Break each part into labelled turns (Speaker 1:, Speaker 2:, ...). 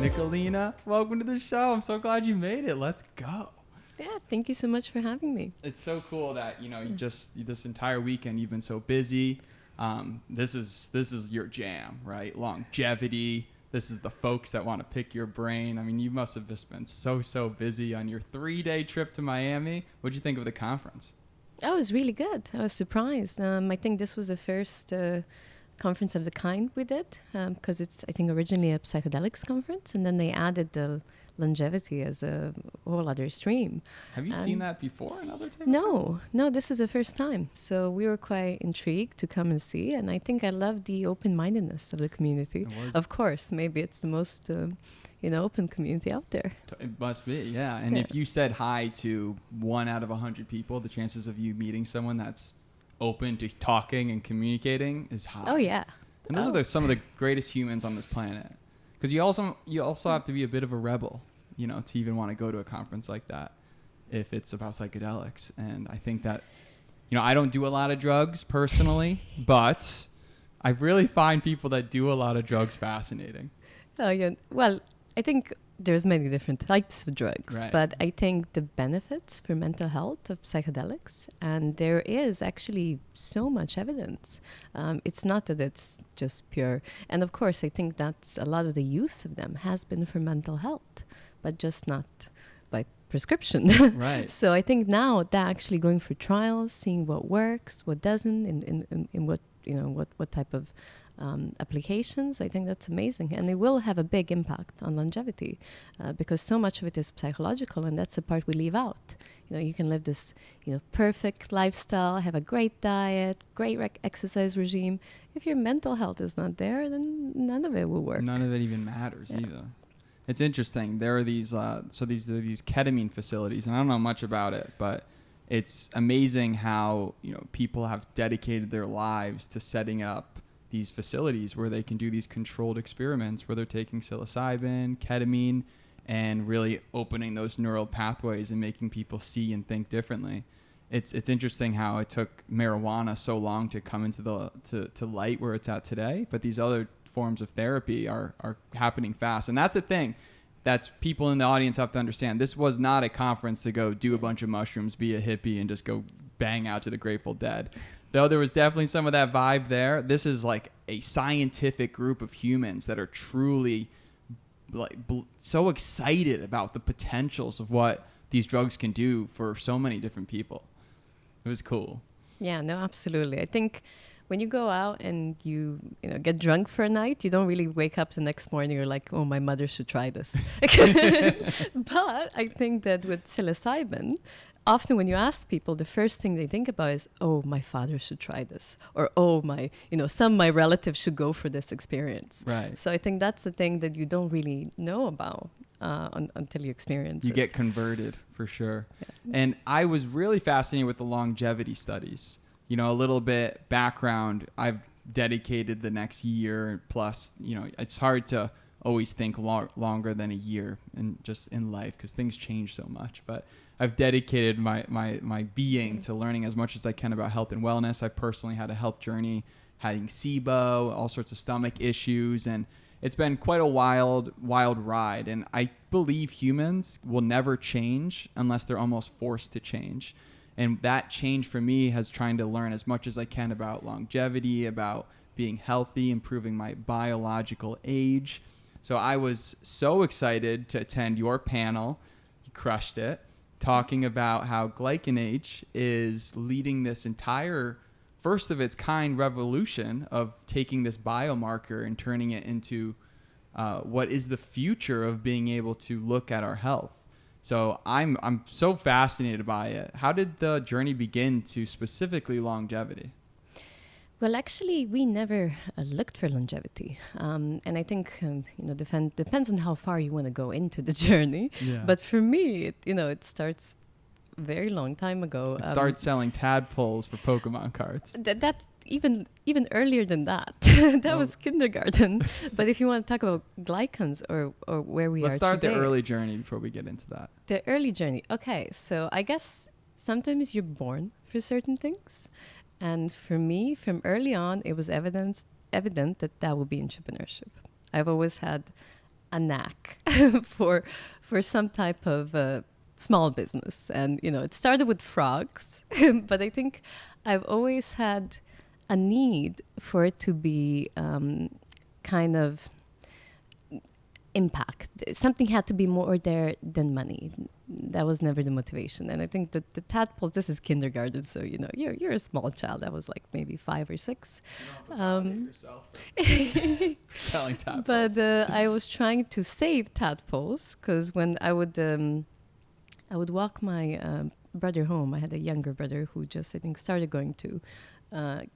Speaker 1: Nikolina, welcome to the show. I'm so glad you made it. Let's go.
Speaker 2: Yeah, thank you so much for having me.
Speaker 1: It's so cool that, you just this entire weekend you've been so busy. This is your jam, right? Longevity. This is the folks that want to pick your brain. I mean, you must have just been so busy on your 3-day trip to Miami. What'd you think of the conference?
Speaker 2: Oh, it was really good. I was surprised. I think this was the first conference of the kind we did, because it's, I think, originally a psychedelics conference, and then they added the longevity as a whole other stream.
Speaker 1: Have you seen that before in other times?
Speaker 2: No, this is the first time. So we were quite intrigued to come and see, and I think I love the open-mindedness of the community. Of course, maybe it's the most open community out there.
Speaker 1: It must be, yeah. And if you said hi to 1 out of 100 people, the chances of you meeting someone that's open to talking and communicating is high.
Speaker 2: Oh, yeah.
Speaker 1: And those are some of the greatest humans on this planet. Because you also have to be a bit of a rebel, to even want to go to a conference like that if it's about psychedelics. And I think that, I don't do a lot of drugs personally, but I really find people that do a lot of drugs fascinating.
Speaker 2: Oh, yeah. Well, I think there's many different types of drugs,
Speaker 1: right.
Speaker 2: But I think the benefits for mental health of psychedelics, and there is actually so much evidence. It's not that it's just pure. And of course, I think that's a lot of the use of them has been for mental health, but just not by prescription.
Speaker 1: Right.
Speaker 2: So I think now that actually going for trials, seeing what works, what doesn't, in what, what type of applications, I think that's amazing, and it will have a big impact on longevity because so much of it is psychological, and that's the part we leave out. You can live this perfect lifestyle, have a great diet, great exercise regime. If your mental health is not there, then none of it will work.
Speaker 1: None of it even matters either. It's interesting. There are these these ketamine facilities, and I don't know much about it, but it's amazing how people have dedicated their lives to setting up these facilities where they can do these controlled experiments where they're taking psilocybin, ketamine, and really opening those neural pathways and making people see and think differently. It's interesting how it took marijuana so long to come into to light where it's at today, but these other forms of therapy are happening fast. And that's the thing that people in the audience have to understand. This was not a conference to go do a bunch of mushrooms, be a hippie, and just go bang out to the Grateful Dead. Though there was definitely some of that vibe there, this is like a scientific group of humans that are truly so excited about the potentials of what these drugs can do for so many different people. It was cool.
Speaker 2: Yeah, no, absolutely. I think when you go out and you get drunk for a night, you don't really wake up the next morning, you're like, oh, my mother should try this. But I think that with psilocybin, often when you ask people, the first thing they think about is, oh, my father should try this. Or, oh, some of my relatives should go for this experience.
Speaker 1: Right.
Speaker 2: So I think that's the thing that you don't really know about until you experience it.
Speaker 1: You get converted, for sure.
Speaker 2: Yeah.
Speaker 1: And I was really fascinated with the longevity studies. A little bit background, I've dedicated the next year plus, it's hard to always think longer than a year and just in life because things change so much. But I've dedicated my being to learning as much as I can about health and wellness. I personally had a health journey, having SIBO, all sorts of stomach issues, and it's been quite a wild ride. And I believe humans will never change unless they're almost forced to change. And that change for me has trying to learn as much as I can about longevity, about being healthy, improving my biological age. So I was so excited to attend your panel. You crushed it. Talking about how GlycanAge is leading this entire first of its kind revolution of taking this biomarker and turning it into what is the future of being able to look at our health. So I'm so fascinated by it. How did the journey begin to specifically longevity?
Speaker 2: Well, actually, we never looked for longevity. And I think, depends on how far you want to go into the journey.
Speaker 1: Yeah.
Speaker 2: But for me, it starts a very long time ago.
Speaker 1: It started selling tadpoles for Pokemon cards.
Speaker 2: That's even earlier than that. That was kindergarten. But if you want to talk about glycans or where we are today.
Speaker 1: Let's start the early journey before we get into that.
Speaker 2: The early journey. Okay, so I guess sometimes you're born for certain things. And for me, from early on, it was evident that would be entrepreneurship. I've always had a knack for some type of small business. And, it started with frogs, but I think I've always had a need for it to be kind of impact. Something had to be more there than money. That was never the motivation. And I think that the tadpoles, this is kindergarten, so you're a small child. I was like maybe 5 or 6.
Speaker 1: You don't have to validate yourself for selling tadpoles.
Speaker 2: But I was trying to save tadpoles, because when I would walk my brother home. I had a younger brother who just, I think, started going to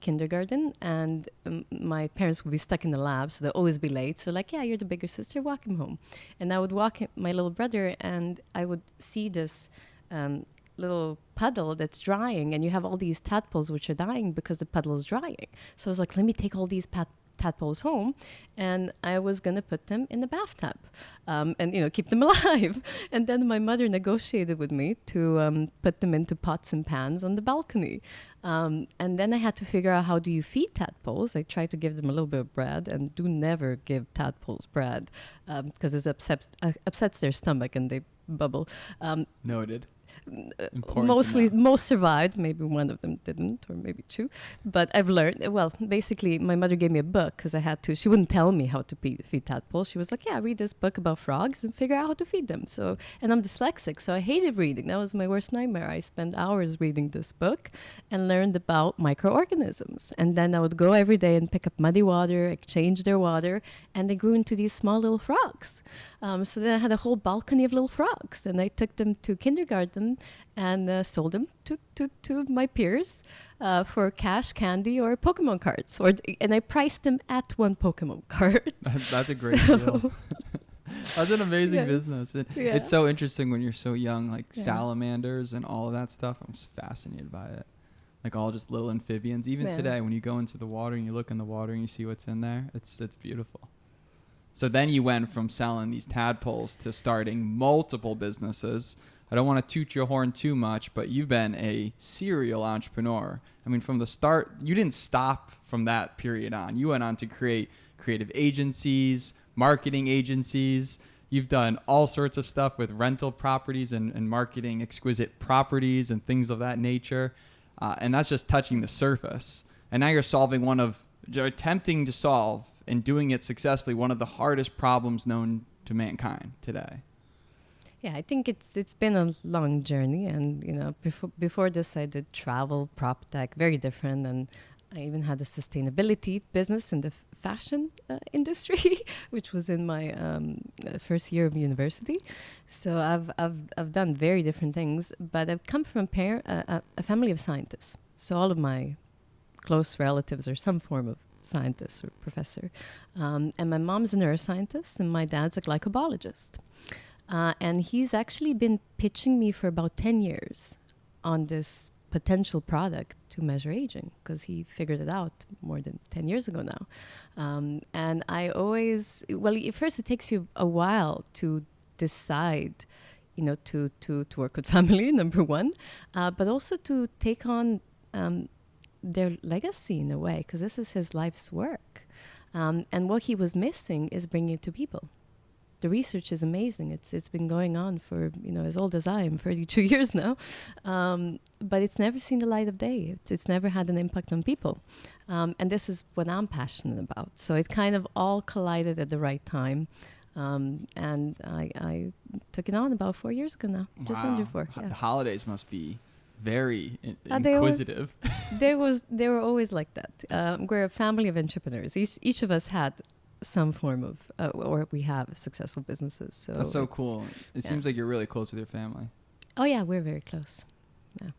Speaker 2: kindergarten, and my parents would be stuck in the lab, so they'd always be late. So like, yeah, you're the bigger sister, walk him home. And I would walk my little brother, and I would see this little puddle that's drying, and you have all these tadpoles which are dying because the puddle is drying. So I was like, let me take all these tadpoles home, and I was gonna put them in the bathtub, and keep them alive. And then my mother negotiated with me to put them into pots and pans on the balcony. And then I had to figure out, how do you feed tadpoles? I tried to give them a little bit of bread, and do never give tadpoles bread because it upsets their stomach and they bubble.
Speaker 1: Noted.
Speaker 2: Most survived. Maybe one of them didn't, or maybe 2. But I've learned. Well, basically, my mother gave me a book because I had to. She wouldn't tell me how to feed tadpoles. She was like, "Yeah, read this book about frogs and figure out how to feed them." So, and I'm dyslexic, so I hated reading. That was my worst nightmare. I spent hours reading this book and learned about microorganisms. And then I would go every day and pick up muddy water, exchange their water, and they grew into these small little frogs. So then I had a whole balcony of little frogs, and I took them to kindergarten and sold them to my peers for cash, candy, or Pokemon cards. And I priced them at 1 Pokemon card.
Speaker 1: That's a great deal. That's an amazing business. It's so interesting when you're so young, like salamanders and all of that stuff. I'm just fascinated by it. Like all just little amphibians. Even today, when you go into the water and you look in the water and you see what's in there, it's beautiful. So then you went from selling these tadpoles to starting multiple businesses. I don't want to toot your horn too much, but you've been a serial entrepreneur. I mean, from the start, you didn't stop from that period on. You went on to create creative agencies, marketing agencies. You've done all sorts of stuff with rental properties and marketing exquisite properties and things of that nature. And that's just touching the surface. And now you're attempting to solve and doing it successfully, one of the hardest problems known to mankind today.
Speaker 2: Yeah, I think it's been a long journey, and before this I did travel, prop tech, very different, and I even had a sustainability business in the fashion industry, which was in my first year of university. So I've done very different things, but I've come from a family of scientists. So all of my close relatives are some form of scientist or professor, and my mom's a neuroscientist, and my dad's a glycobiologist. And he's actually been pitching me for about 10 years on this potential product to measure aging, because he figured it out more than 10 years ago now. And I always, at first it takes you a while to decide, to work with family, number one, but also to take on their legacy in a way, because this is his life's work. And what he was missing is bringing it to people. The research is amazing. It's been going on for, as old as I am, 32 years now. But it's never seen the light of day. It's never had an impact on people. And this is what I'm passionate about. So it kind of all collided at the right time. And I took it on about 4 years ago now, just under 4. Yeah.
Speaker 1: The holidays must be very inquisitive.
Speaker 2: They were always like that. We're a family of entrepreneurs. Each of us had some form of, or we have successful businesses. So
Speaker 1: that's so cool. It seems like you're really close with your family.
Speaker 2: Oh yeah, we're very close. Yeah.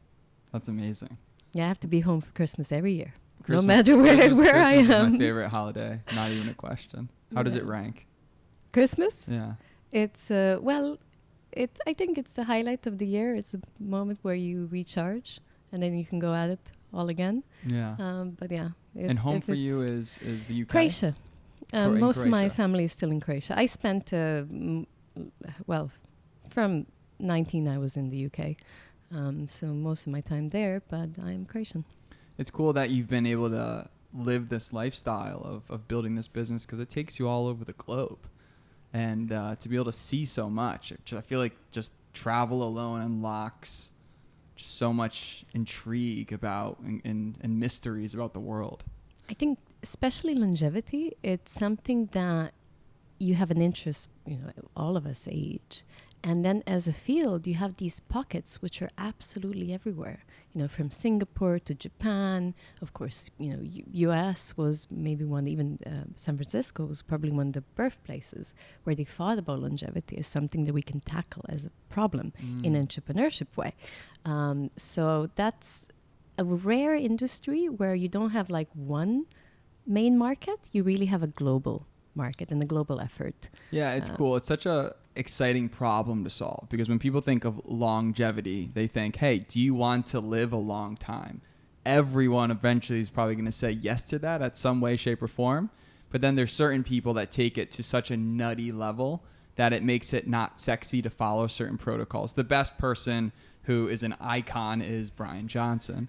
Speaker 1: That's amazing.
Speaker 2: Yeah, I have to be home for Christmas every year.
Speaker 1: No
Speaker 2: matter where I am.
Speaker 1: Christmas is my favorite holiday. Not even a question. How does it rank?
Speaker 2: Christmas?
Speaker 1: Yeah.
Speaker 2: It's, I think it's the highlight of the year. It's a moment where you recharge and then you can go at it all again.
Speaker 1: Yeah.
Speaker 2: But yeah.
Speaker 1: And home for you is the UK?
Speaker 2: Croatia. Most
Speaker 1: Croatia.
Speaker 2: of my family is still in Croatia. I spent, from 19 I was in the UK. So most of my time there, but I'm Croatian.
Speaker 1: It's cool that you've been able to live this lifestyle of building this business, because it takes you all over the globe. and to be able to see so much. I feel like just travel alone unlocks just so much intrigue about and mysteries about the world.
Speaker 2: I think especially longevity, it's something that you have an interest, all of us age. And then as a field, you have these pockets which are absolutely everywhere, from Singapore to Japan. Of course, US was maybe one, even San Francisco was probably one of the birthplaces where they thought about longevity as something that we can tackle as a problem in an entrepreneurship way. So that's a rare industry where you don't have like one main market, you really have a global market and a global effort.
Speaker 1: Yeah, it's cool. It's such a exciting problem to solve, because when people think of longevity, they think, hey, do you want to live a long time? Everyone eventually is probably going to say yes to that at some way, shape, or form. But then there's certain people that take it to such a nutty level that it makes it not sexy to follow certain protocols. The best person who is an icon is Brian Johnson,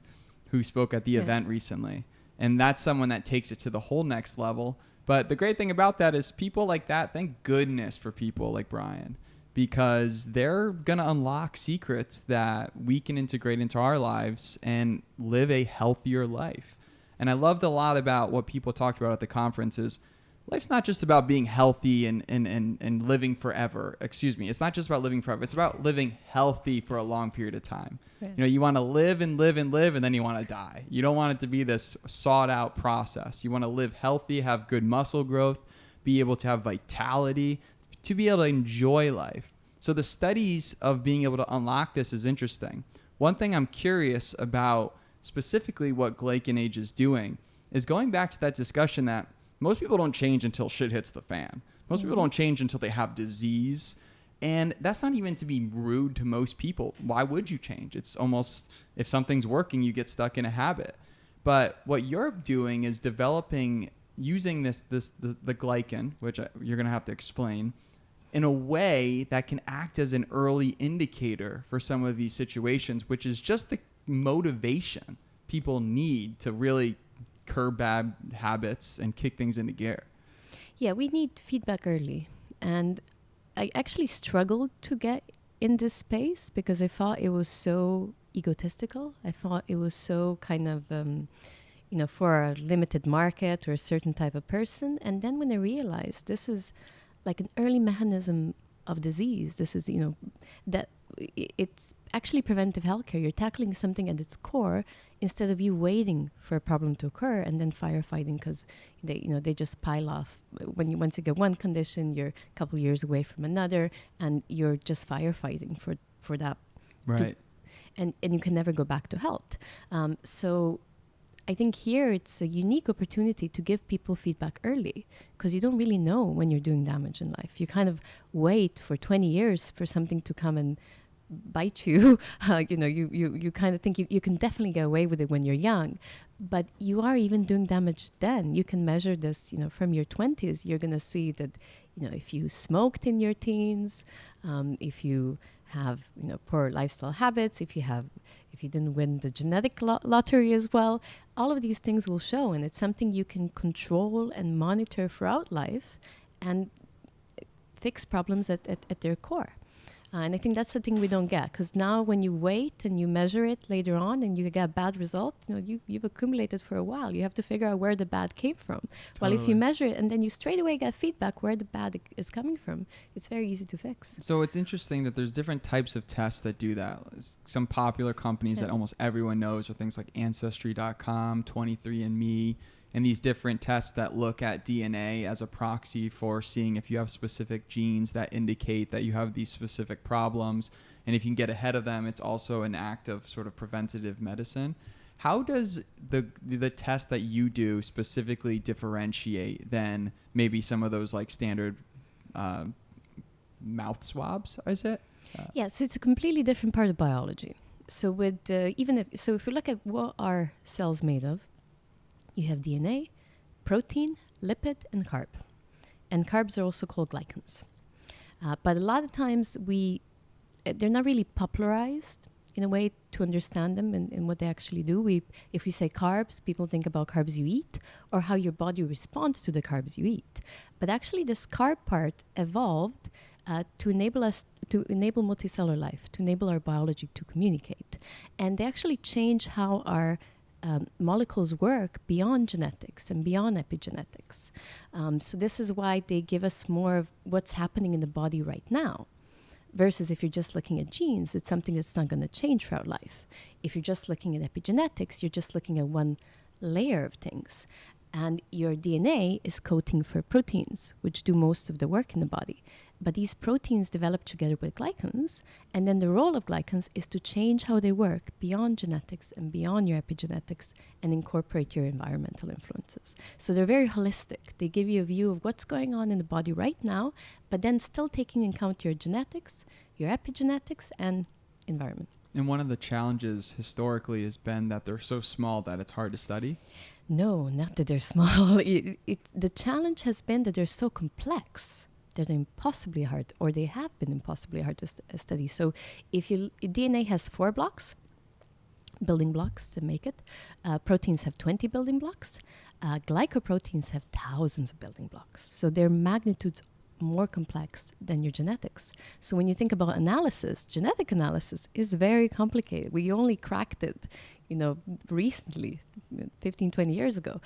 Speaker 1: who spoke at the event recently. And that's someone that takes it to the whole next level. But the great thing about that is people like that, thank goodness for people like Brian, because they're going to unlock secrets that we can integrate into our lives and live a healthier life. And I loved a lot about what people talked about at the conference is life's not just about being healthy and living forever. Excuse me. It's not just about living forever. It's about living healthy for a long period of time. Yeah. You want to live and live and live, and then you want to die. You don't want it to be this sought out process. You want to live healthy, have good muscle growth, be able to have vitality, to be able to enjoy life. So the studies of being able to unlock this is interesting. One thing I'm curious about specifically what GlycanAge is doing is going back to that discussion that most people don't change until shit hits the fan. Most people don't change until they have disease. And that's not even to be rude to most people. Why would you change? It's almost, if something's working, you get stuck in a habit. But what you're doing is developing, using the glycan, which you're going to have to explain, in a way that can act as an early indicator for some of these situations, which is just the motivation people need to really curb bad habits and kick things into gear.
Speaker 2: Yeah, we need feedback early. And I actually struggled to get in this space because I thought it was so egotistical. I thought it was so kind of, for a limited market or a certain type of person. And then when I realized this is like an early mechanism of disease, this is, that it's actually preventive healthcare. You're tackling something at its core instead of you waiting for a problem to occur and then firefighting because they just pile off. Once you get one condition, you're a couple of years away from another, and you're just firefighting for that.
Speaker 1: Right.
Speaker 2: And you can never go back to health. So I think here it's a unique opportunity to give people feedback early because you don't really know when you're doing damage in life. You kind of wait for 20 years for something to come and bite you. You kind of think you can definitely get away with it when you're young, but you are even doing damage then. You can measure this, from your 20s. You're going to see that, if you smoked in your teens, if you have, poor lifestyle habits, if you didn't win the genetic lottery as well, all of these things will show, and it's something you can control and monitor throughout life and fix problems at their core. And I think that's the thing we don't get, because now when you wait and you measure it later on and you get a bad result, you've accumulated for a while. You have to figure out where the bad came from. Totally. Well, if you measure it and then you straight away get feedback where the bad is coming from, it's very easy to fix.
Speaker 1: So it's interesting that there's different types of tests that do that. Some popular companies that almost everyone knows are things like Ancestry.com, 23andMe, and these different tests that look at DNA as a proxy for seeing if you have specific genes that indicate that you have these specific problems. And if you can get ahead of them, it's also an act of sort of preventative medicine. How does the test that you do specifically differentiate than maybe some of those like standard mouth swabs, is it?
Speaker 2: Yeah, so it's a completely different part of biology. So with if you look at what are cells made of, you have DNA, protein, lipid, and carb. And carbs are also called glycans. But a lot of times they're not really popularized in a way to understand them and what they actually do. If we say carbs, people think about carbs you eat or how your body responds to the carbs you eat. But actually this carb part evolved to enable multicellular life, to enable our biology to communicate. And they actually change how our molecules work beyond genetics and beyond epigenetics. So this is why they give us more of what's happening in the body right now. Versus if you're just looking at genes, it's something that's not going to change throughout life. If you're just looking at epigenetics, you're just looking at one layer of things. And your DNA is coding for proteins, which do most of the work in the body. But these proteins develop together with glycans, and then the role of glycans is to change how they work beyond genetics and beyond your epigenetics and incorporate your environmental influences. So they're very holistic. They give you a view of what's going on in the body right now, but then still taking into account your genetics, your epigenetics, and environment.
Speaker 1: And one of the challenges historically has been that they're so small that it's hard to study.
Speaker 2: No, not that they're small. The challenge has been that they're so complex. They're impossibly hard, or they have been impossibly hard to study. So DNA has 4 blocks, building blocks to make it. Proteins have 20 building blocks. Glycoproteins have thousands of building blocks. So their magnitudes more complex than your genetics. So when you think about analysis, genetic analysis is very complicated. We only cracked it, recently, 15, 20 years ago.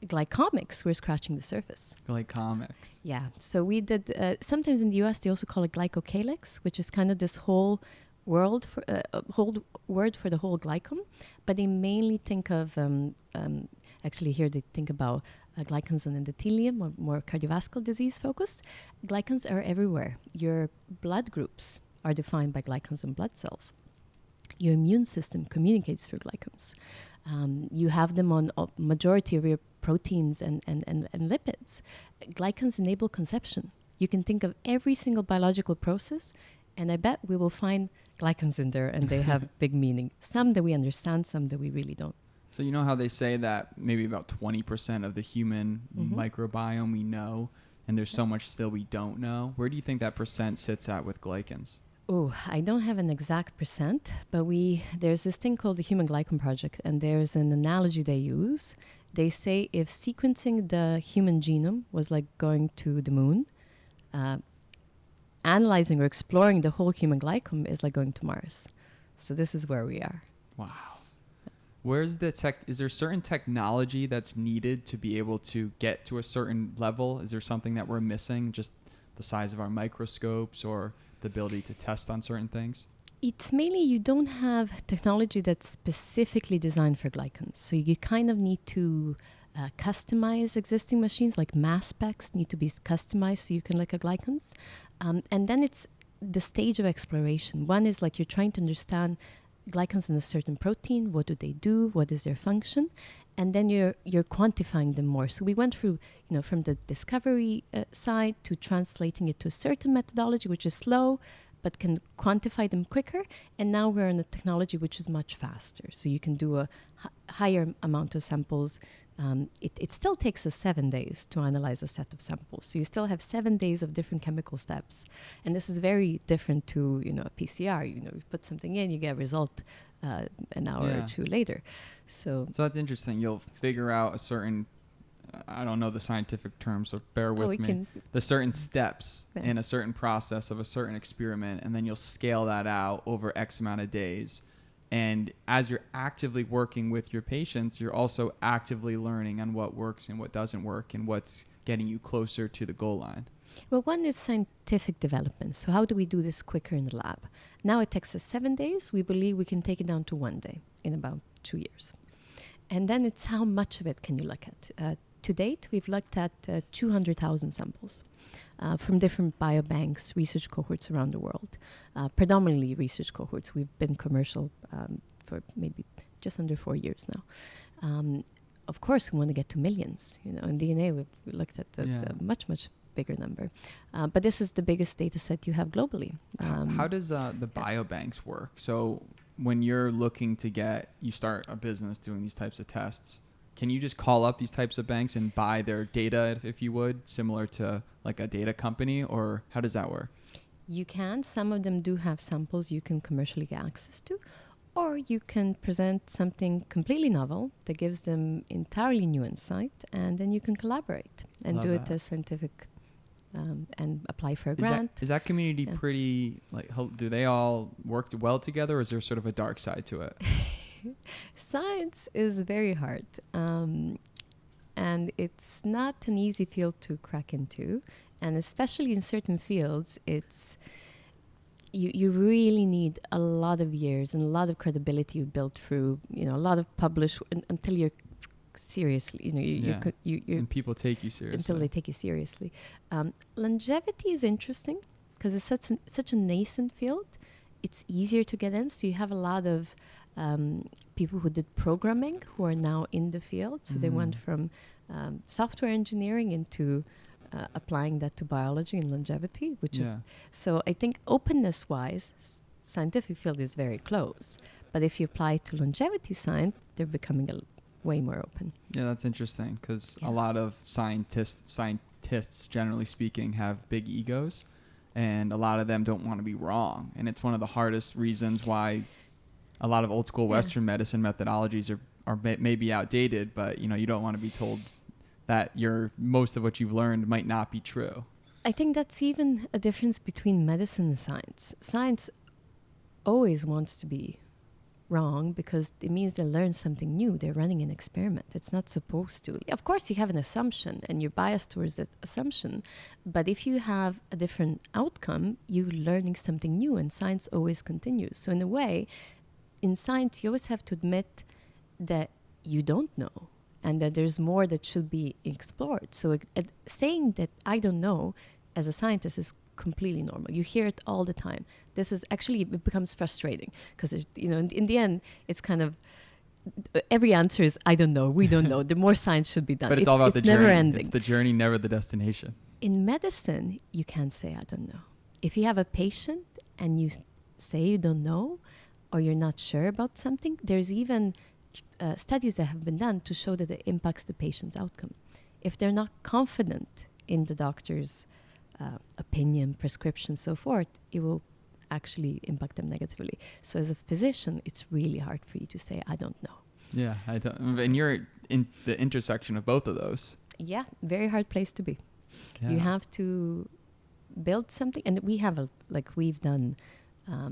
Speaker 2: Glycomics, we're scratching the surface.
Speaker 1: Glycomics.
Speaker 2: Yeah. So we did, sometimes in the US, they also call it glycocalyx, which is kind of this whole word for the whole glycome. But they mainly think of, actually here they think about glycans and endothelium, or more cardiovascular disease focus. Glycans are everywhere. Your blood groups are defined by glycans and blood cells. Your immune system communicates through glycans. You have them on a majority of your proteins and lipids. Glycans enable conception. You can think of every single biological process, and I bet we will find glycans in there, and they have big meaning. Some that we understand, some that we really don't.
Speaker 1: So you know how they say that maybe about 20% of the human microbiome we know, and there's so much still we don't know? Where do you think that percent sits at with glycans?
Speaker 2: Oh, I don't have an exact percent, but there's this thing called the Human Glycan Project, and there's an analogy they use. They say if sequencing the human genome was like going to the moon, analyzing or exploring the whole human glycome is like going to Mars. So this is where we are.
Speaker 1: Wow. Where's the is there certain technology that's needed to be able to get to a certain level? Is there something that we're missing, just the size of our microscopes or the ability to test on certain things?
Speaker 2: It's mainly you don't have technology that's specifically designed for glycans. So you kind of need to customize existing machines, like mass specs need to be customized so you can look at glycans. And then it's the stage of exploration. One is like you're trying to understand glycans in a certain protein. What do they do? What is their function? And then you're quantifying them more. So we went through, from the discovery side to translating it to a certain methodology, which is slow, but can quantify them quicker. And now we're in a technology which is much faster. So you can do a higher amount of samples. It still takes us 7 days to analyze a set of samples. So you still have 7 days of different chemical steps. And this is very different to, a PCR. You put something in, you get a result an hour or two later. So
Speaker 1: that's interesting. You'll figure out a certain, I don't know the scientific term, so bear with me. The certain steps in a certain process of a certain experiment, and then you'll scale that out over X amount of days. And as you're actively working with your patients, you're also actively learning on what works and what doesn't work and what's getting you closer to the goal line.
Speaker 2: Well, one is scientific development. So how do we do this quicker in the lab? Now it takes us 7 days. We believe we can take it down to 1 day in about 2 years. And then it's how much of it can you look at? To date, we've looked at 200,000 samples from different biobanks, research cohorts around the world, predominantly research cohorts. We've been commercial for maybe just under 4 years now. Of course, we want to get to millions. In DNA, we looked at the much, much bigger number. But this is the biggest data set you have globally.
Speaker 1: How does the biobanks work? So when you're looking to you start a business doing these types of tests, can you just call up these types of banks and buy their data, if you would, similar to like a data company, or how does that work?
Speaker 2: You can. Some of them do have samples you can commercially get access to. Or you can present something completely novel that gives them entirely new insight, and then you can collaborate and
Speaker 1: Love
Speaker 2: do it
Speaker 1: that.
Speaker 2: as scientific and apply for a grant.
Speaker 1: Is that community pretty, like, do they all work well together, or is there sort of a dark side to it?
Speaker 2: Science is very hard, and it's not an easy field to crack into, and especially in certain fields, you really need a lot of years and a lot of credibility you built through, a lot of until you're seriously,
Speaker 1: And people take you seriously.
Speaker 2: Until they take you seriously. Longevity is interesting because it's such a nascent field. It's easier to get in, so you have a lot of people who did programming who are now in the field. So they went from software engineering into applying that to biology and longevity, which is, so I think openness-wise, scientific field is very close. But if you apply it to longevity science, they're becoming way more open.
Speaker 1: Yeah, that's interesting because a lot of scientists, generally speaking, have big egos, and a lot of them don't want to be wrong. And it's one of the hardest reasons why a lot of old school Western medicine methodologies are maybe outdated, but you don't want to be told that most of what you've learned might not be true.
Speaker 2: I think that's even a difference between medicine and science. Science always wants to be wrong because it means they learn something new. They're running an experiment. It's not supposed to. Of course, you have an assumption and you're biased towards that assumption. But if you have a different outcome, you're learning something new, and science always continues. So in a way, in science, you always have to admit that you don't know, and that there's more that should be explored. So saying that I don't know as a scientist is completely normal. You hear it all the time. This is actually, it becomes frustrating because, in the end, it's kind of, every answer is, I don't know, we don't know. The more science should be done.
Speaker 1: But it's all about the journey.
Speaker 2: Never ending.
Speaker 1: It's the journey, never the destination.
Speaker 2: In medicine, you can't say, I don't know. If you have a patient and you say you don't know, or you're not sure about something, there's even studies that have been done to show that it impacts the patient's outcome. If they're not confident in the doctor's opinion, prescription, so forth, it will actually impact them negatively. So as a physician, it's really hard for you to say, I don't know.
Speaker 1: Yeah, I don't. And you're in the intersection of both of those.
Speaker 2: Yeah, very hard place to be.
Speaker 1: Yeah.
Speaker 2: You have to build something, and we've done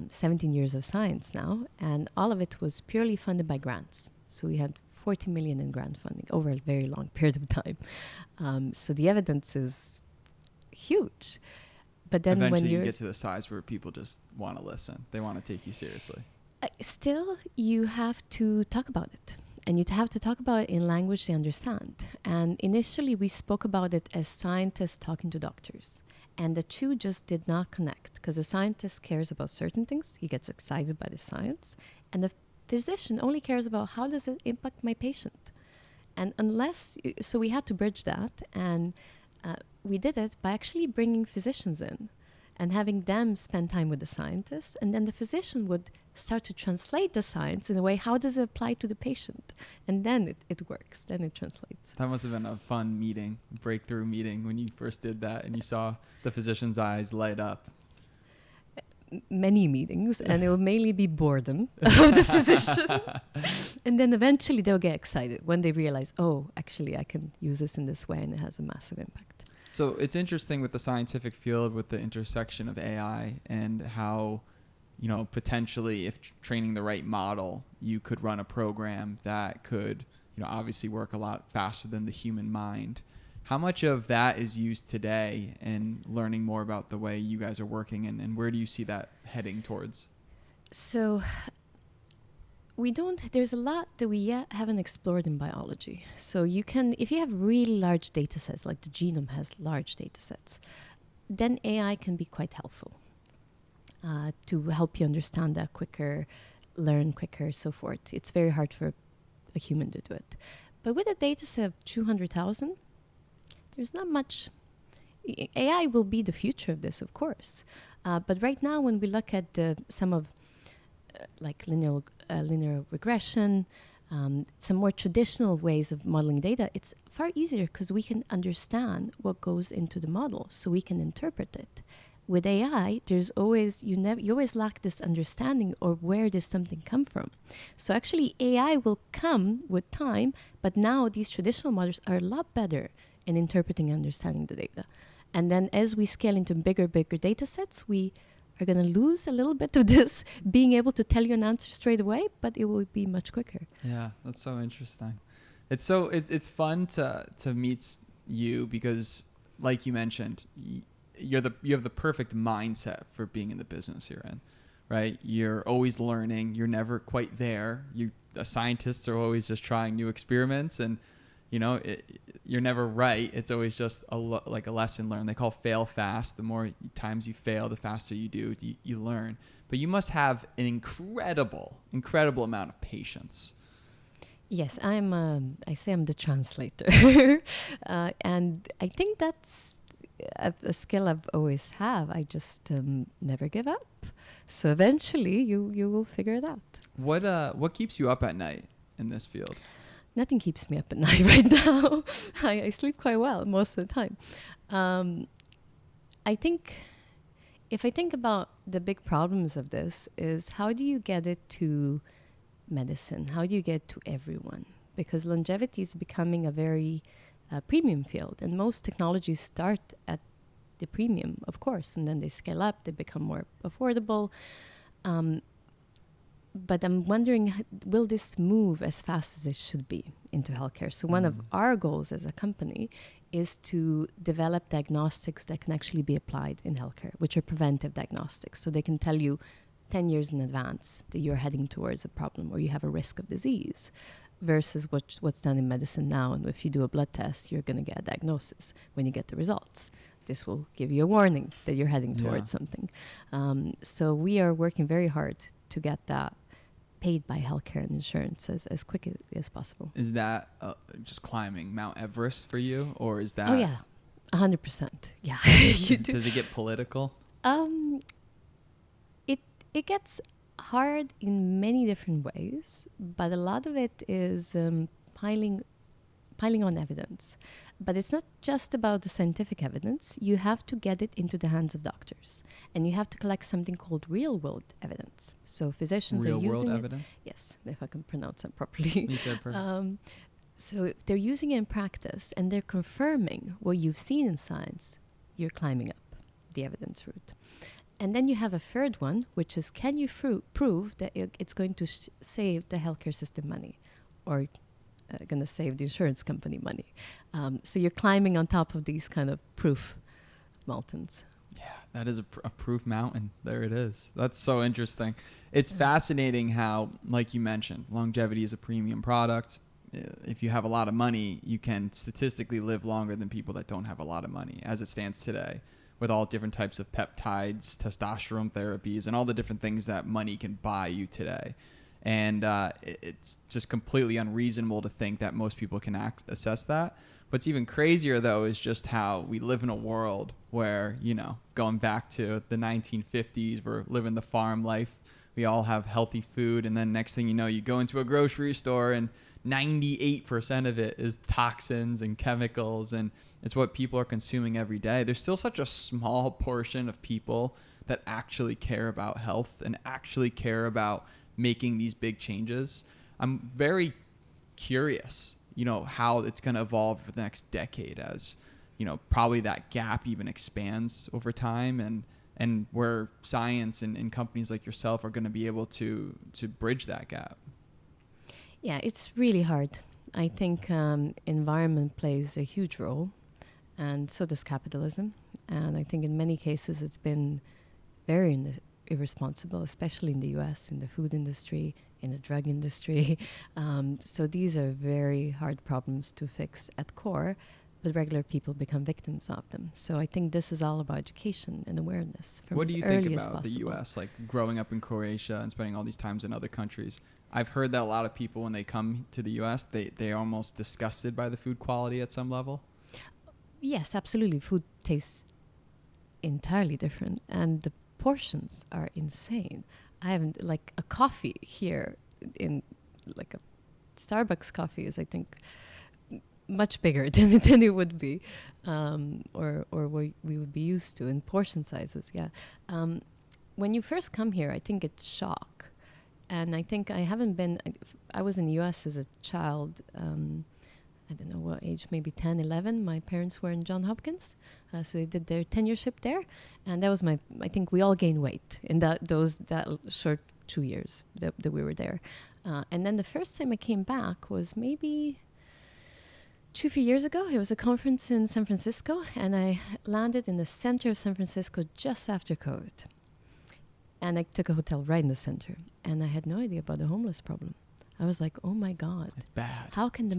Speaker 2: 17 years of science now, and all of it was purely funded by grants. So we had 40 million in grant funding over a very long period of time. So the evidence is huge. But then
Speaker 1: eventually
Speaker 2: when
Speaker 1: you get to the size where people just want to listen. They want to take you seriously.
Speaker 2: Still, you have to talk about it. And you have to talk about it in language they understand. And initially, we spoke about it as scientists talking to doctors. And the two just did not connect because the scientist cares about certain things. He gets excited by the science. And the physician only cares about how does it impact my patient. And so we had to bridge that. And we did it by actually bringing physicians in and having them spend time with the scientists. And then the physician would start to translate the science in a way, how does it apply to the patient? And then it works, then it translates.
Speaker 1: That must have been a fun meeting, breakthrough meeting when you first did that and you saw the physician's eyes light up.
Speaker 2: Many meetings, and it will mainly be boredom of the physician. And then eventually they'll get excited when they realize, oh, actually I can use this in this way and it has a massive impact.
Speaker 1: So it's interesting with the scientific field, with the intersection of AI and how, potentially if training the right model, you could run a program that could, obviously work a lot faster than the human mind. How much of that is used today in learning more about the way you guys are working, and where do you see that heading towards?
Speaker 2: So there's a lot that we yet haven't explored in biology. So if you have really large data sets, like the genome has large data sets, then AI can be quite helpful to help you understand that quicker, learn quicker, so forth. It's very hard for a human to do it. But with a data set of 200,000, there's not much. AI will be the future of this, of course. But right now, when we look at some of like linear regression, some more traditional ways of modeling data, it's far easier because we can understand what goes into the model, so we can interpret it. with AI, there's always, you always lack this understanding or where does something come from. So actually AI will come with time, but now these traditional models are a lot better in interpreting and understanding the data. And then as we scale into bigger data sets, we are going to lose a little bit of this being able to tell you an answer straight away, but it will be much quicker.
Speaker 1: Yeah, that's so interesting. It's fun to meet you because, like you mentioned, you have the perfect mindset for being in the business you're in, right? You're always learning. You're never quite there. The scientists are always just trying new experiments, and you're never right. It's always just like a lesson learned. They call fail fast. The more times you fail, the faster you do, you learn. But you must have an incredible amount of patience.
Speaker 2: Yes, I say I'm the translator. And I think that's a skill I've always have. I just never give up. So eventually you will figure it out.
Speaker 1: What keeps you up at night in this field?
Speaker 2: Nothing keeps me up at night right now. I sleep quite well most of the time. I think if I think about the big problems of this is how do you get it to medicine? How do you get to everyone? Because longevity is becoming a very premium field, and most technologies start at the premium, of course, and then they scale up, they become more affordable. But I'm wondering, will this move as fast as it should be into healthcare? So one of our goals as a company is to develop diagnostics that can actually be applied in healthcare, which are preventive diagnostics. So they can tell you 10 years in advance that you're heading towards a problem or you have a risk of disease, versus what's done in medicine now. And if you do a blood test, you're going to get a diagnosis when you get the results. This will give you a warning that you're heading towards something. So we are working very hard to get that paid by healthcare and insurance as quick as possible.
Speaker 1: Is that just climbing Mount Everest for you, or is that?
Speaker 2: Oh yeah, 100%. Yeah.
Speaker 1: Does it get political?
Speaker 2: It gets hard in many different ways, but a lot of it is piling on evidence. But it's not just about the scientific evidence. You have to get it into the hands of doctors. And you have to collect something called real-world evidence. So physicians are using
Speaker 1: real-world evidence?
Speaker 2: Yes, if I can pronounce that properly.
Speaker 1: You said perfect.
Speaker 2: So if they're using it in practice and they're confirming what you've seen in science, you're climbing up the evidence route. And then you have a third one, which is, can you prove that it's going to save the healthcare system money, or going to save the insurance company money? So you're climbing on top of these kind of proof mountains.
Speaker 1: Yeah, that is a proof mountain. There it is. That's so interesting. It's fascinating how, like you mentioned, longevity is a premium product. If you have a lot of money, you can statistically live longer than people that don't have a lot of money, as it stands today, with all different types of peptides, testosterone therapies, and all the different things that money can buy you today. And it's just completely unreasonable to think that most people can assess that. What's even crazier, though, is just how we live in a world where, going back to the 1950s, we're living the farm life. We all have healthy food. And then next thing you know, you go into a grocery store and 98% of it is toxins and chemicals. And it's what people are consuming every day. There's still such a small portion of people that actually care about health and actually care about making these big changes. I'm very curious, how it's going to evolve for the next decade as, probably that gap even expands over time and where science and companies like yourself are going to be able to bridge that gap.
Speaker 2: Yeah, it's really hard. I think environment plays a huge role, and so does capitalism. And I think in many cases it's been very irresponsible, especially in the US, in the food industry, in the drug industry. So these are very hard problems to fix at core, but regular people become victims of them. So I think this is all about education and awareness from
Speaker 1: What
Speaker 2: as
Speaker 1: do you
Speaker 2: early
Speaker 1: think
Speaker 2: as
Speaker 1: about the
Speaker 2: possible.
Speaker 1: US, like growing up in Croatia and spending all these times in other countries? I've heard that a lot of people, when they come to the US, they're almost disgusted by the food quality at some level.
Speaker 2: Yes, absolutely. Food tastes entirely different, and the portions are insane. I haven't, like, a coffee here in, like, a Starbucks coffee is, I think, much bigger than it would be, or what we would be used to in portion sizes. Yeah. When you first come here, I think it's shock. And I think I was in the US as a child, I don't know what age, maybe 10, 11. My parents were in Johns Hopkins, so they did their tenureship there. And that was I think we all gained weight in that short 2 years that we were there. And then the first time I came back was maybe 2-3 years ago. It was a conference in San Francisco, and I landed in the center of San Francisco just after COVID. And I took a hotel right in the center, and I had no idea about the homeless problem. I was like, oh my God.
Speaker 1: It's bad.
Speaker 2: How can the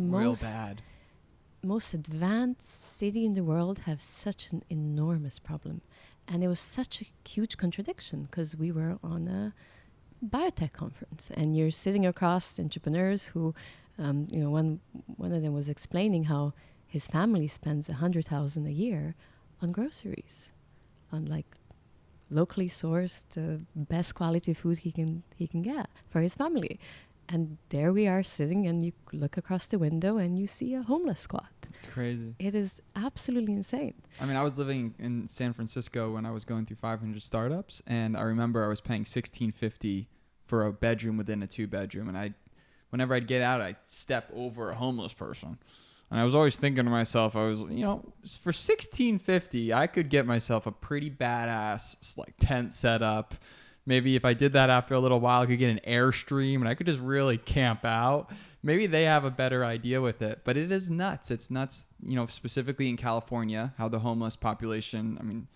Speaker 2: most advanced city in the world have such an enormous problem? And it was such a huge contradiction, because we were on a biotech conference, and you're sitting across entrepreneurs who, one of them was explaining how his family spends $100,000 a year on groceries, on like locally sourced, best quality food he can get for his family. And there we are sitting, and you look across the window and you see a homeless squat.
Speaker 1: It's crazy.
Speaker 2: It is absolutely insane.
Speaker 1: I mean, I was living in San Francisco when I was going through 500 startups, and I remember I was paying $1,650 for a bedroom within a 2-bedroom, and whenever I'd get out, I'd step over a homeless person. And I was always thinking to myself, for $1,650, I could get myself a pretty badass like tent set up. Maybe if I did that after a little while, I could get an Airstream and I could just really camp out. Maybe they have a better idea with it, but it is nuts. It's nuts, specifically in California, how the homeless population, I mean,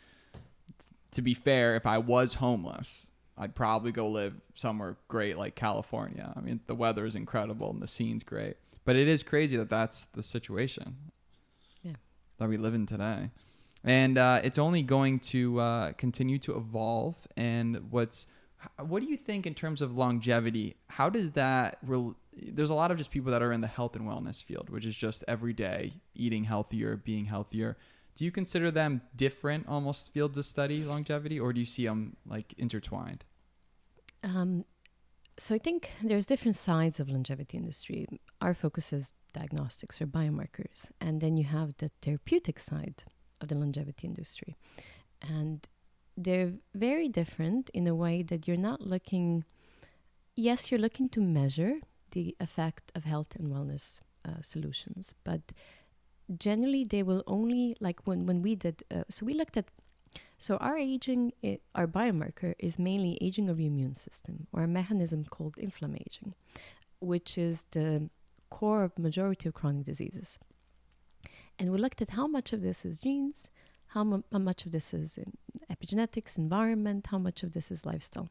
Speaker 1: to be fair, if I was homeless, I'd probably go live somewhere great like California. I mean, the weather is incredible and the scene's great. But it is crazy that that's the situation that we live in today. And it's only going to continue to evolve. And what do you think in terms of longevity? How does that... There's a lot of just people that are in the health and wellness field, which is just every day eating healthier, being healthier. Do you consider them different almost fields to study longevity, or do you see them like intertwined?
Speaker 2: So I think there's different sides of longevity industry. Our focus is diagnostics or biomarkers. And then you have the therapeutic side of the longevity industry. And they're very different in a way that you're not looking... Yes, you're looking to measure the effect of health and wellness solutions. But generally, they will only... Like when we did... So we looked at... So our our biomarker is mainly aging of the immune system, or a mechanism called inflammaging, which is the core of majority of chronic diseases. And we looked at how much of this is genes, how much of this is epigenetics, environment, how much of this is lifestyle.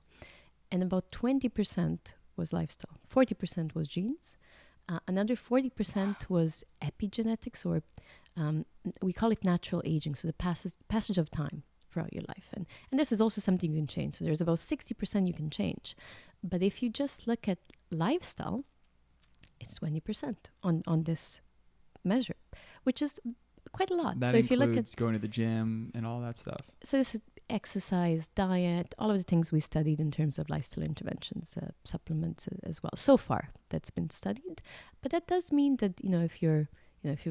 Speaker 2: And about 20% was lifestyle, 40% was genes, another 40% was epigenetics, or we call it natural aging, so the passage of time throughout your life. And this is also something you can change. So there's about 60% you can change. But if you just look at lifestyle, it's 20% on this measure, which is quite a lot.
Speaker 1: That
Speaker 2: so
Speaker 1: includes
Speaker 2: if you look at
Speaker 1: going to the gym and all that stuff.
Speaker 2: So this is exercise, diet, all of the things we studied in terms of lifestyle interventions, supplements as well. So far, that's been studied. But that does mean that, if you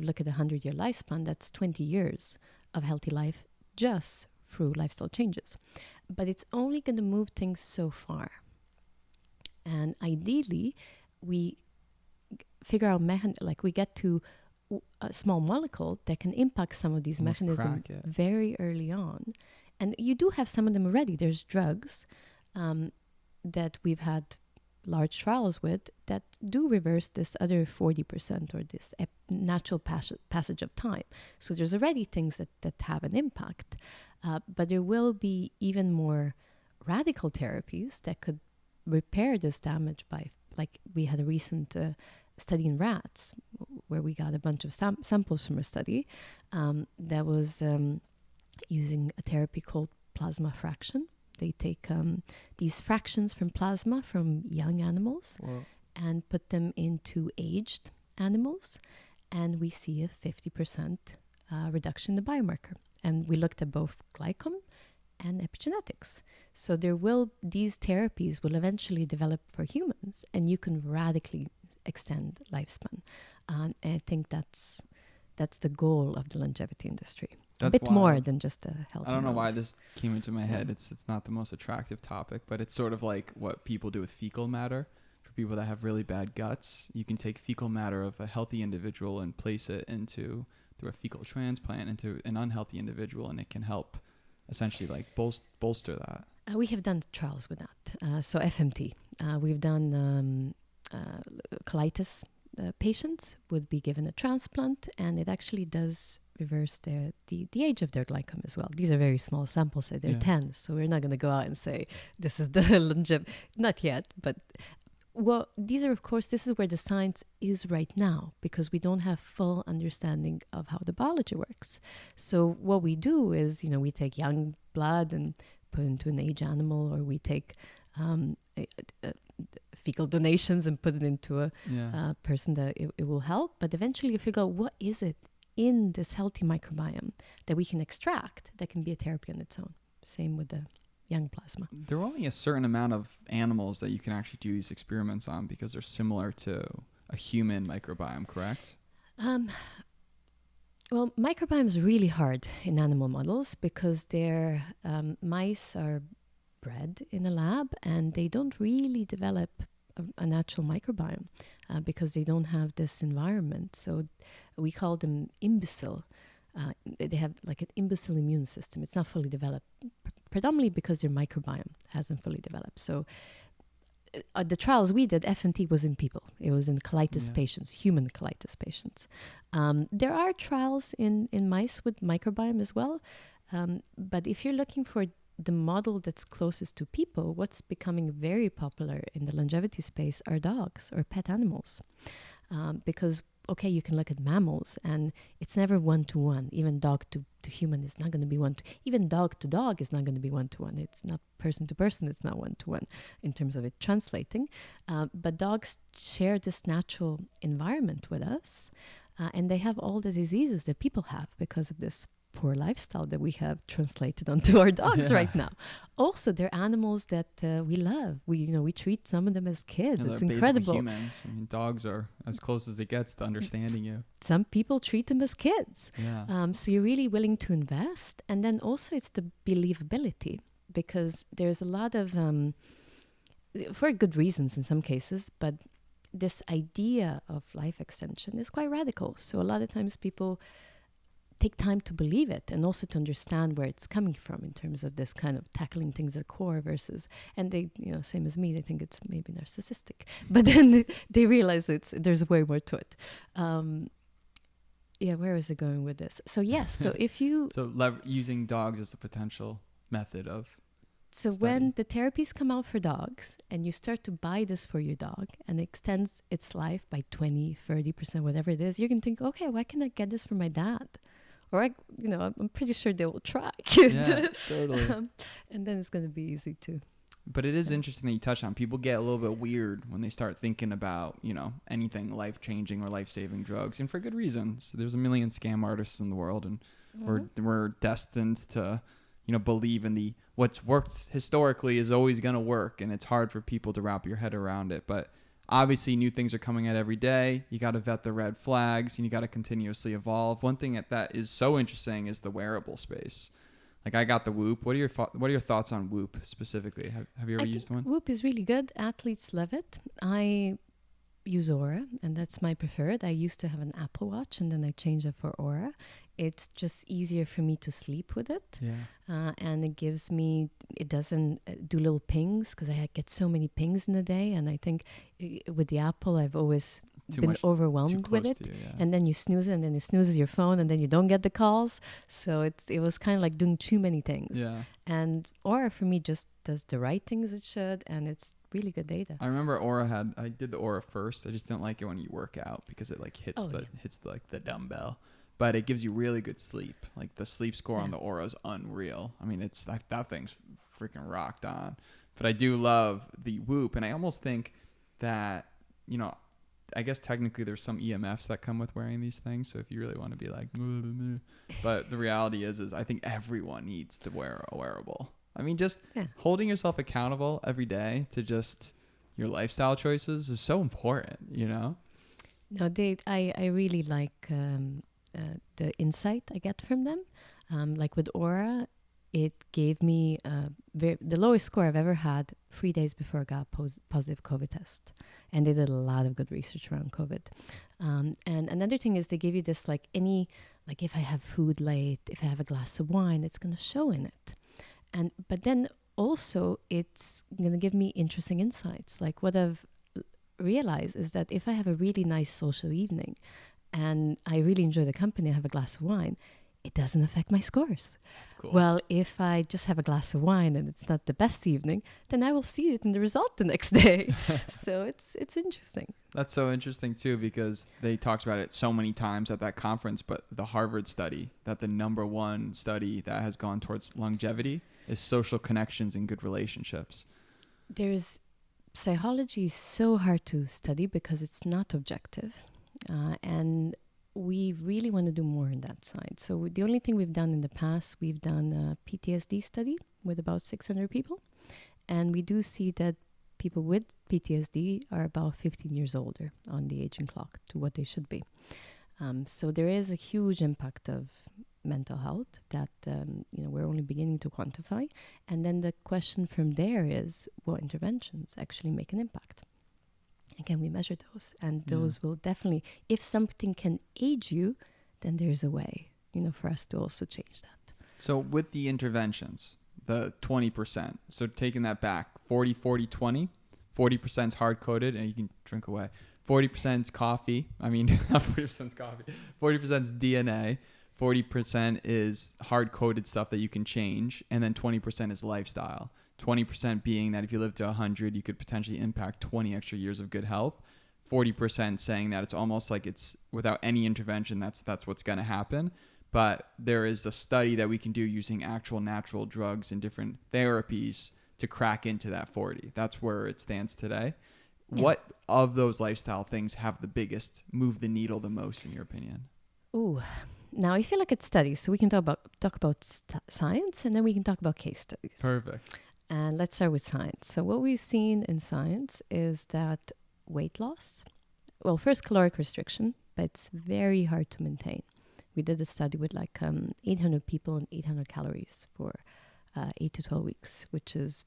Speaker 2: look at a 100-year lifespan, that's 20 years of healthy life just through lifestyle changes. But it's only going to move things so far. And ideally, we figure out we get to a small molecule that can impact some of these mechanisms very early on. And you do have some of them already. There's drugs that we've had large trials with that do reverse this other 40% or this natural passage of time. So there's already things that have an impact. But there will be even more radical therapies that could repair this damage by, like we had a recent study in rats where we got a bunch of samples from a study that was using a therapy called plasma fraction. They take these fractions from plasma from young animals and put them into aged animals, and we see a 50% reduction in the biomarker. And we looked at both glycan and epigenetics. So these therapies will eventually develop for humans, and you can radically extend lifespan. And I think that's that's the goal of the longevity industry.
Speaker 1: That's
Speaker 2: a bit
Speaker 1: wild.
Speaker 2: more than just a healthy.
Speaker 1: I don't know why
Speaker 2: wellness.
Speaker 1: this came into my head. It's not the most attractive topic, but it's sort of like what people do with fecal matter. For people that have really bad guts, you can take fecal matter of a healthy individual and place it into through a fecal transplant into an unhealthy individual, and it can help essentially like bolster that.
Speaker 2: We have done trials with that. So FMT, we've done colitis patients would be given a transplant, and it actually does reverse the age of their glycan as well. These are very small samples, so they're 10, so we're not going to go out and say this is the longevity, not yet, but well, these are, of course, this is where the science is right now, because we don't have full understanding of how the biology works. So what we do is, we take young blood and put into an aged animal, or we take fecal donations and put it into a person that it will help. But eventually you figure out what is it in this healthy microbiome that we can extract that can be a therapy on its own. Same with the young plasma.
Speaker 1: There are only a certain amount of animals that you can actually do these experiments on because they're similar to a human microbiome, correct?
Speaker 2: Well, microbiome is really hard in animal models because their mice are bred in a lab and they don't really develop a natural microbiome because they don't have this environment. So we call them imbecile. They have like an imbecile immune system. It's not fully developed, predominantly because their microbiome hasn't fully developed. So the trials we did, FMT was in people. It was in colitis patients, human colitis patients. There are trials in mice with microbiome as well. But if you're looking for the model that's closest to people, what's becoming very popular in the longevity space are dogs or pet animals. Because, okay, you can look at mammals and it's never one-to-one. Even dog to human is not going to be even dog to dog is not going to be one-to-one. It's not person to person, it's not one-to-one in terms of it translating. But dogs share this natural environment with us, and they have all the diseases that people have because of this poor lifestyle that we have translated onto our dogs right now. Also, they're animals that we love. We treat some of them as kids. It's incredible.
Speaker 1: Humans. I mean, dogs are as close as it gets to understanding you.
Speaker 2: Some people treat them as kids.
Speaker 1: Yeah.
Speaker 2: So you're really willing to invest. And then also it's the believability, because there's a lot of, for good reasons in some cases, but this idea of life extension is quite radical. So a lot of times people take time to believe it and also to understand where it's coming from in terms of this kind of tackling things at core versus, and they, same as me, they think it's maybe narcissistic, but then they realize there's way more to it. Where is it going with this? So yes, so if you...
Speaker 1: using dogs as a potential method of
Speaker 2: study. When the therapies come out for dogs and you start to buy this for your dog and it extends its life by 20, 30%, whatever it is, you're going to think, okay, why can't I get this for my dad? Or, I'm pretty sure they will try.
Speaker 1: Yeah, totally.
Speaker 2: And then it's going to be easy too.
Speaker 1: But it is interesting that you touch on. People get a little bit weird when they start thinking about, anything life-changing or life-saving drugs. And for good reasons. There's a million scam artists in the world. And we're destined to, believe in what's worked historically is always going to work. And it's hard for people to wrap your head around it. But obviously, new things are coming out every day. You got to vet the red flags, and you got to continuously evolve. One thing that is so interesting is the wearable space. Like, I got the Whoop. What are your thoughts on Whoop specifically? Have you ever used one?
Speaker 2: Whoop is really good. Athletes love it. I use Aura, and that's my preferred. I used to have an Apple Watch, and then I changed it for Aura. It's just easier for me to sleep with it. Yeah. And it doesn't do little pings, because I get so many pings in a day. And I think with the Apple, I've always been overwhelmed with it. And then you snooze it, and then it snoozes your phone, and then you don't get the calls. So it was kind of like doing too many things. Yeah. And Aura for me just does the right things it should, and it's really good data.
Speaker 1: I remember I did the Aura first. I just didn't like it when you work out because it hits the dumbbell. But it gives you really good sleep. Like, the sleep score on the Aura is unreal. I mean, it's that thing's freaking rocked on. But I do love the Whoop, and I almost think that, I guess technically there's some EMFs that come with wearing these things. So if you really want to be like, but the reality is I think everyone needs to wear a wearable. I mean, just holding yourself accountable every day to just your lifestyle choices is so important,
Speaker 2: No, I really like the insight I get from them. Like with Aura, it gave me the lowest score I've ever had 3 days before I got a positive COVID test. And they did a lot of good research around COVID. And another thing is they give you this, like if I have food late, if I have a glass of wine, it's going to show in it. But then also it's going to give me interesting insights. Like what I've realized is that if I have a really nice social evening and I really enjoy the company, I have a glass of wine, it doesn't affect my scores.
Speaker 1: That's cool.
Speaker 2: Well, if I just have a glass of wine and it's not the best evening, then I will see it in the result the next day. So it's interesting.
Speaker 1: That's so interesting too, because they talked about it so many times at that conference, but the Harvard study, that the number one study that has gone towards longevity is social connections and good relationships.
Speaker 2: Psychology is so hard to study because it's not objective. And we really want to do more on that side. So the only thing we've done in the past, we've done a PTSD study with about 600 people. And we do see that people with PTSD are about 15 years older on the aging clock to what they should be. So there is a huge impact of mental health that we're only beginning to quantify. And then the question from there is, what interventions actually make an impact? And can we measure those? And those will definitely, if something can aid you, then there's a way, for us to also change that.
Speaker 1: So with the interventions, the 20%, so taking that back, 40, 40, 20, 40% is hard-coded and you can drink away. 40% is coffee. I mean, not 40% is coffee. 40% is DNA. 40% is hard-coded stuff that you can change. And then 20% is lifestyle. 20% being that if you live to 100, you could potentially impact 20 extra years of good health. 40% saying that it's almost like it's without any intervention, that's what's going to happen. But there is a study that we can do using actual natural drugs and different therapies to crack into that 40. That's where it stands today. Yeah. What of those lifestyle things have the biggest, move the needle the most in your opinion?
Speaker 2: Ooh. Now, if you look at studies, so we can talk about science, and then we can talk about case studies.
Speaker 1: Perfect.
Speaker 2: And let's start with science. So what we've seen in science is that weight loss, well, first caloric restriction, but it's very hard to maintain. We did a study with 800 people and 800 calories for 8 to 12 weeks, which is,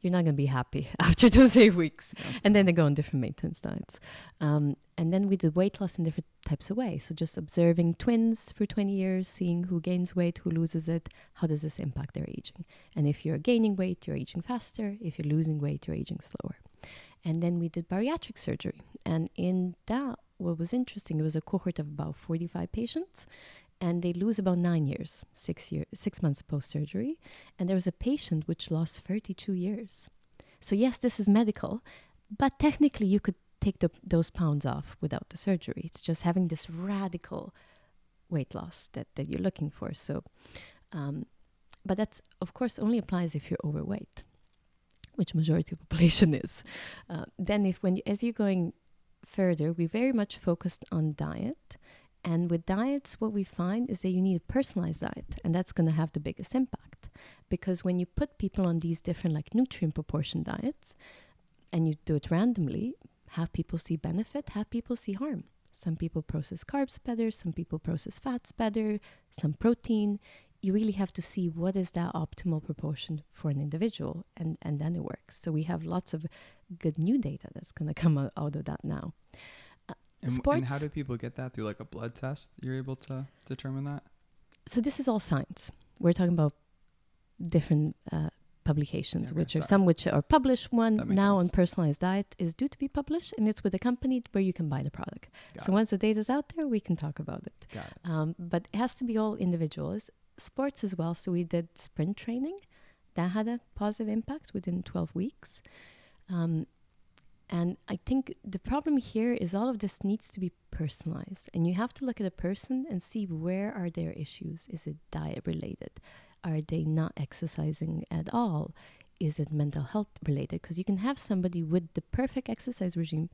Speaker 2: you're not going to be happy after those 8 weeks. And then they go on different maintenance diets. And then we did weight loss in different types of ways. So just observing twins for 20 years, seeing who gains weight, who loses it, how does this impact their aging? And if you're gaining weight, you're aging faster. If you're losing weight, you're aging slower. And then we did bariatric surgery. And in that, what was interesting, it was a cohort of about 45 patients. And they lose about 9 years, 6 months post-surgery. And there was a patient which lost 32 years. So yes, this is medical, but technically you could take those pounds off without the surgery. It's just having this radical weight loss that you're looking for. So, but that's, of course, only applies if you're overweight, which majority of the population is. Then as you're going further, we very much focused on diet. And with diets, what we find is that you need a personalized diet, and that's going to have the biggest impact. Because when you put people on these different nutrient proportion diets, and you do it randomly, half people see benefit, half people see harm. Some people process carbs better, some people process fats better, some protein. You really have to see what is that optimal proportion for an individual, and then it works. So we have lots of good new data that's going to come out of that now.
Speaker 1: And how do people get that? Through a blood test? You're able to determine that?
Speaker 2: So this is all science. We're talking about different publications, some which are published. One now on personalized diet is due to be published, and it's with a company where you can buy the product. Once the data is out there, we can talk about it. But it has to be all individuals. Sports as well. So we did sprint training. That had a positive impact within 12 weeks. And I think the problem here is all of this needs to be personalized. And you have to look at a person and see where are their issues. Is it diet related? Are they not exercising at all? Is it mental health related? Because you can have somebody with the perfect exercise regime.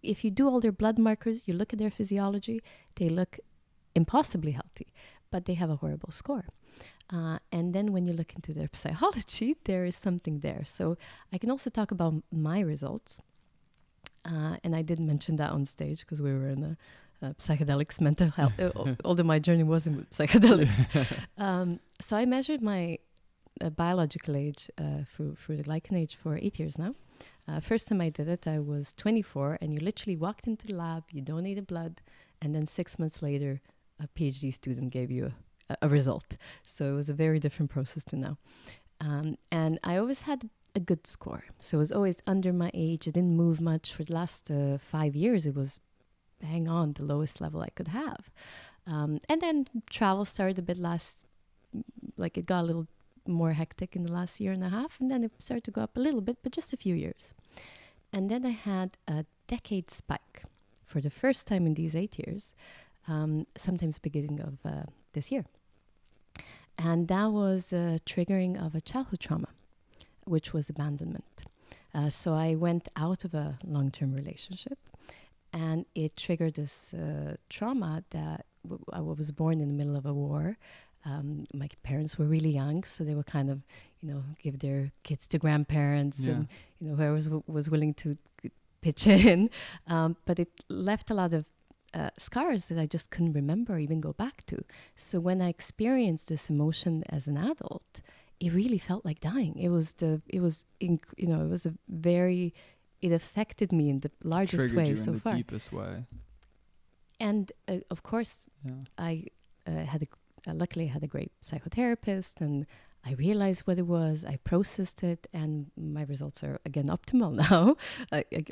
Speaker 2: If you do all their blood markers, you look at their physiology, they look impossibly healthy, but they have a horrible score. And then when you look into their psychology, there is something there. So I can also talk about my results. And I did mention that on stage because we were in psychedelics, mental health, although my journey wasn't with psychedelics. So I measured my biological age through the GlycanAge for 8 years now. First time I did it, I was 24, and you literally walked into the lab, you donated blood, and then 6 months later, a PhD student gave you a result. So it was a very different process to now. And I always had a good score. So it was always under my age. It didn't move much. For the last 5 years, it was hang on, the lowest level I could have. And then travel started a bit like it got a little more hectic in the last year and a half. And then it started to go up a little bit, but just a few years. And then I had a decade spike for the first time in these 8 years, sometimes beginning of this year. And that was a triggering of a childhood trauma, which was abandonment. So I went out of a long-term relationship, and it triggered this trauma that I was born in the middle of a war. My parents were really young, so they would kind of, give their kids to grandparents, and whoever was willing to pitch in. But it left a lot of scars that I just couldn't remember or even go back to. So when I experienced this emotion as an adult, it really felt like dying. It affected me in the largest way so far.
Speaker 1: The deepest way.
Speaker 2: And of course, I luckily had a great psychotherapist, and I realized what it was. I processed it, and my results are again optimal now,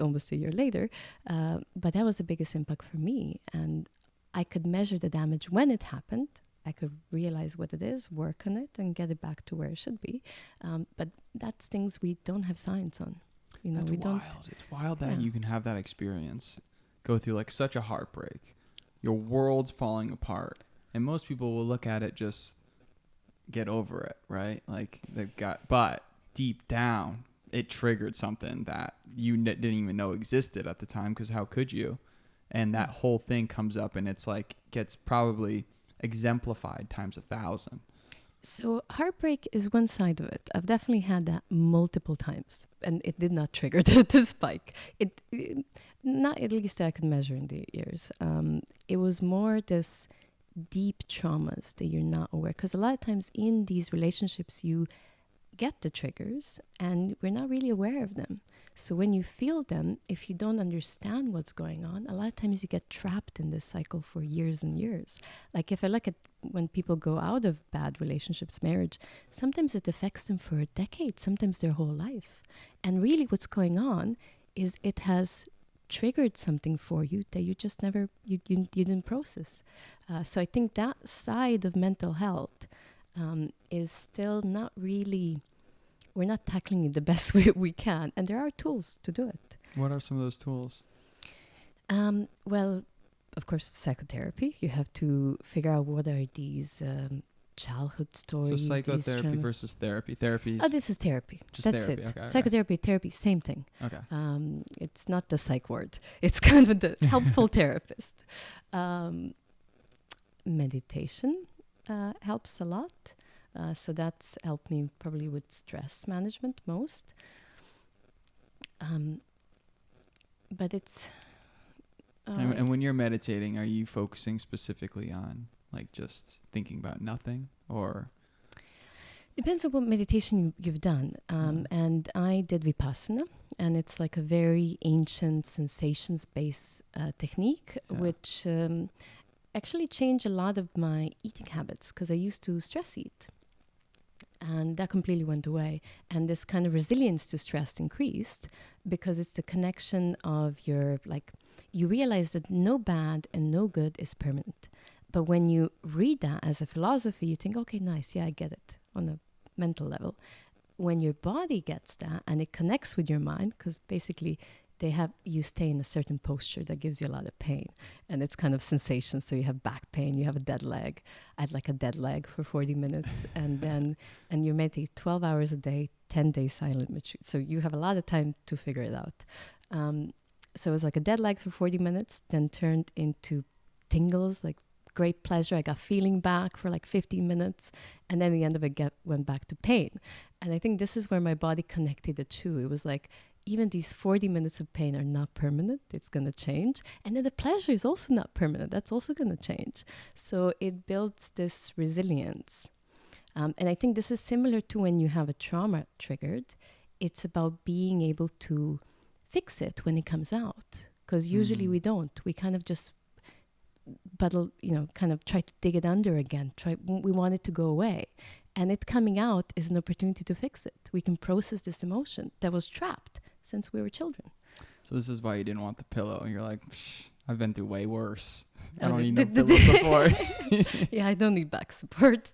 Speaker 2: almost a year later. But that was the biggest impact for me, and I could measure the damage when it happened. I could realize what it is, work on it, and get it back to where it should be. But that's things we don't have science on.
Speaker 1: That's wild. It's wild that you can have that experience, go through like such a heartbreak. Your world's falling apart, and most people will look at it, just get over it, right? Like but deep down, it triggered something that you didn't even know existed at the time, because how could you? And that whole thing comes up, and it's like gets probably exemplified times 1,000.
Speaker 2: So heartbreak is one side of it. I've definitely had that multiple times, and it did not trigger the spike. It not at least that I could measure in the years. It was more this deep traumas that you're not aware, because a lot of times in these relationships you get the triggers and we're not really aware of them. So when you feel them, if you don't understand what's going on, a lot of times you get trapped in this cycle for years and years. Like if I look at when people go out of bad relationships, marriage, sometimes it affects them for a decade, sometimes their whole life. And really what's going on is it has triggered something for you that you just never, you didn't process. So I think that side of mental health is still not really, we're not tackling it the best way we can. And there are tools to do it.
Speaker 1: What are some of those tools?
Speaker 2: Well, of course, psychotherapy. You have to figure out what are these childhood stories.
Speaker 1: So psychotherapy versus therapy. Therapy.
Speaker 2: This is therapy.
Speaker 1: Just
Speaker 2: That's
Speaker 1: therapy.
Speaker 2: it.
Speaker 1: Okay,
Speaker 2: Psychotherapy, therapy, same thing.
Speaker 1: Okay.
Speaker 2: It's not the psych word. It's kind of the helpful therapist. Meditation helps a lot. So that's helped me probably with stress management most. But it's...
Speaker 1: and when you're meditating, are you focusing specifically on like just thinking about nothing, or?
Speaker 2: Depends on what meditation you've done. And I did Vipassana, and it's like a very ancient sensations-based technique, which actually changed a lot of my eating habits, because I used to stress eat. And that completely went away. And this kind of resilience to stress increased, because it's the connection of your, like, you realize that no bad and no good is permanent. But when you read that as a philosophy, you think, okay, nice, yeah, I get it on a mental level. When your body gets that and it connects with your mind, because basically you stay in a certain posture that gives you a lot of pain, and it's kind of sensation. So you have back pain, you have a dead leg. I had like a dead leg for 40 minutes, and you meditate 12 hours a day, 10 days silent retreat. So you have a lot of time to figure it out. So it was like a dead leg for 40 minutes, then turned into tingles, like great pleasure. I got feeling back for like 15 minutes, and then at the end of it went back to pain. And I think this is where my body connected the two. It was like, even these 40 minutes of pain are not permanent. It's going to change. And then the pleasure is also not permanent. That's also going to change. So it builds this resilience. And I think this is similar to when you have a trauma triggered. It's about being able to fix it when it comes out. Because usually we don't. We kind of just battle, kind of try to dig it under again. We want it to go away. And it coming out is an opportunity to fix it. We can process this emotion that was trapped since we were children.
Speaker 1: So this is why you didn't want the pillow. You're like, I've been through way worse. I don't need no pillow support.
Speaker 2: Yeah, I don't need back support.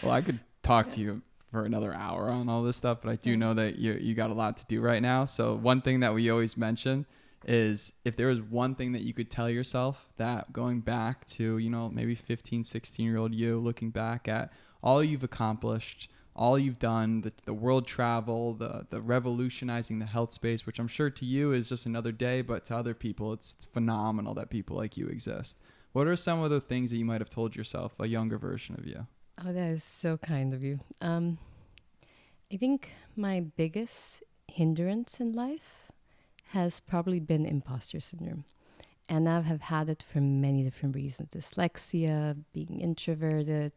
Speaker 1: Well, I could talk to you for another hour on all this stuff, but I do know that you got a lot to do right now. So one thing that we always mention is if there was one thing that you could tell yourself, that going back to, maybe 15, 16-year-old you, looking back at all you've accomplished, all you've done, the world travel, the revolutionizing the health space, which I'm sure to you is just another day, but to other people, it's phenomenal that people like you exist. What are some of the things that you might have told yourself, a younger version of you?
Speaker 2: Oh, that is so kind of you. I think my biggest hindrance in life has probably been imposter syndrome. And I have had it for many different reasons. Dyslexia, being introverted,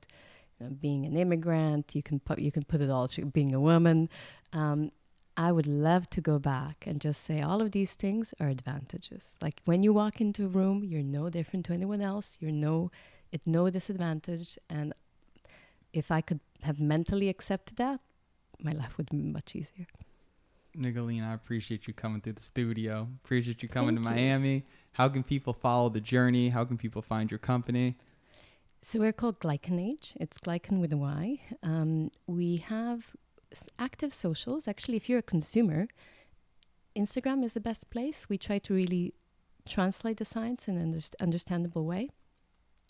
Speaker 2: being an immigrant, you can put it all to being a woman. I would love to go back and just say all of these things are advantages. Like when you walk into a room, you're no different to anyone else. You're no disadvantage. And if I could have mentally accepted that, my life would be much easier.
Speaker 1: Nikolina, I appreciate you coming through the studio. Appreciate you coming to Miami. How can people follow the journey? How can people find your company?
Speaker 2: So we're called GlycanAge. It's Glycan with a Y. We have active socials. Actually, if you're a consumer, Instagram is the best place. We try to really translate the science in an understandable way.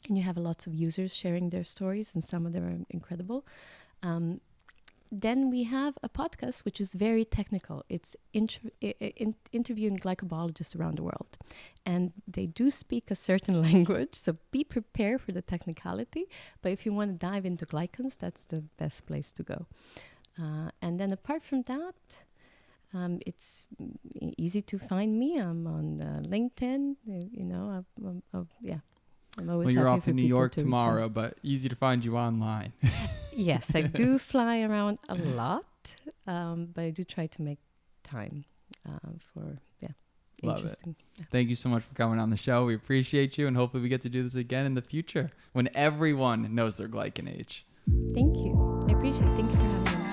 Speaker 2: And you have lots of users sharing their stories, and some of them are incredible. Then we have a podcast, which is very technical. It's interviewing glycobiologists around the world. And they do speak a certain language, so be prepared for the technicality. But if you want to dive into glycans, that's the best place to go. And then apart from that, it's easy to find me. I'm on LinkedIn, yeah. I'm always
Speaker 1: you're
Speaker 2: happy
Speaker 1: off
Speaker 2: for
Speaker 1: in New York
Speaker 2: to
Speaker 1: tomorrow, but easy to find you online.
Speaker 2: Yes, I do fly around a lot, but I do try to make time for,
Speaker 1: Love
Speaker 2: interesting.
Speaker 1: it.
Speaker 2: Yeah.
Speaker 1: Thank you so much for coming on the show. We appreciate you, and hopefully we get to do this again in the future when everyone knows their GlycanAge.
Speaker 2: Thank you. I appreciate it. Thank you for having me.